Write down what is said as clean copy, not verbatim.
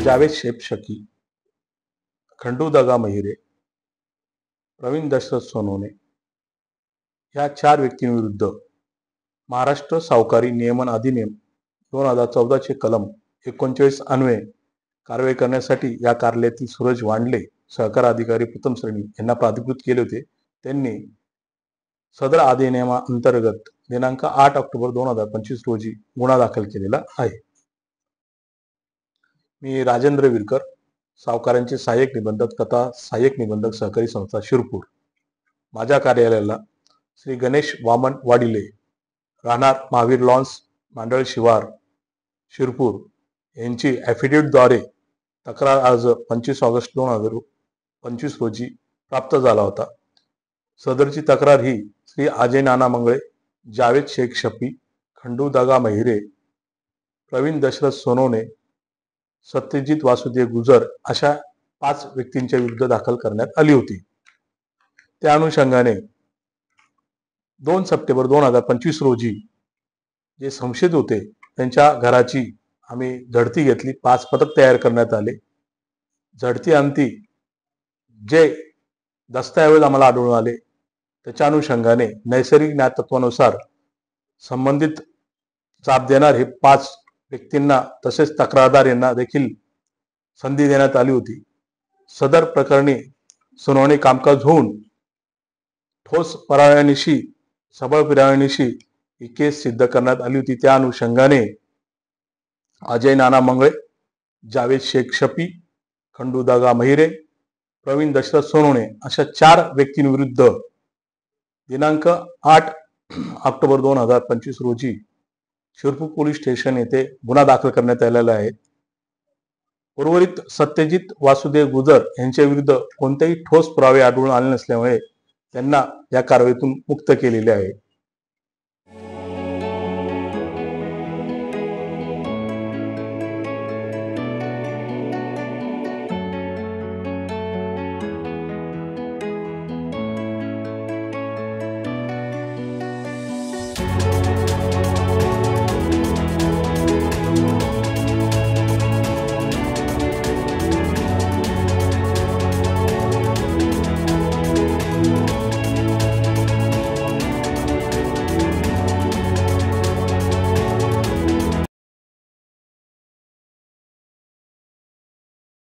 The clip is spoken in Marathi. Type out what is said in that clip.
जावेद शेख शकी, खंडू दगा महिरे, प्रवीण दशरथ सोनवणे या 4 व्यक्तींविरुद्ध महाराष्ट्र सावकारी नियमन अधिनियम 2014 चे कलम 39 अन्वये कारवाई करण्यासाठी या कार्यालयातील सूरज वांडले सहकार अधिकारी प्रथम श्रेणी यांना प्राधिकृत केले होते. त्यांनी सदर अधिनियमाअंतर्गत दिनांक 8 ऑक्टोबर 2025 रोजी गुन्हा दाखल केलेला आहे. मी राजेंद्र विरकर, सावकारांचे सहाय्यक निबंधक तथा सहाय्यक निबंधक सहकारी संस्था शिरपूर. माझ्या कार्यालयाला श्री गणेश वामन वाडिले, राहणार महावीर लॉन्स, मांडळ शिवार, शिरपूर यांची ॲफिडेव्हिटद्वारे तक्रार अर्ज 25 ऑगस्ट 2025 रोजी प्राप्त झाला होता. सदरची तक्रार ही श्री अजय नाना मंगळे, जावेद शेख शफी, खंडू दगा महिरे, प्रवीण दशरथ सोनवणे, सत्यजित वासुदेव गुजर अशा 5 व्यक्तींच्या विरुद्ध दाखल करण्यात आली होती. त्या अनुषंगाने 2 सप्टेंबर 2025 रोजी जे संशयित होते त्यांच्या घराची आम्ही झडती घेतली. 5 पथक तयार करण्यात आले. झडती अंती जे दस्तऐवज आम्हाला आढळून आले त्याच्या अनुषंगाने नैसर्गिक न्याय तत्वानुसार संबंधित जाब देणार हे 5 व्यक्तींना तसेच तक्रारदार यांना देखील संधी देण्यात आली होती. सदर प्रकरणी सुनावणी कामकाज होऊन ठोस पुराव्यानिशी सबळ पुराव्यानिशी ही केस सिद्ध करण्यात आली होती. त्या अनुषंगाने अजय नाना मंगळे, जावेद शेख शफी, खंडू दगा महिरे, प्रवीण दशरथ सोनवणे अशा 4 व्यक्तींविरुद्ध दिनांक 8 ऑक्टोबर 2025 रोजी शिरपूर पोलीस स्टेशन येथे गुन्हा दाखल करण्यात आलेला आहे. उर्वरित सत्यजित वासुदेव गुजर यांच्या विरुद्ध कोणतेही ठोस पुरावे आढळून आले नसल्यामुळे त्यांना या कारवाईतून मुक्त केलेले आहे.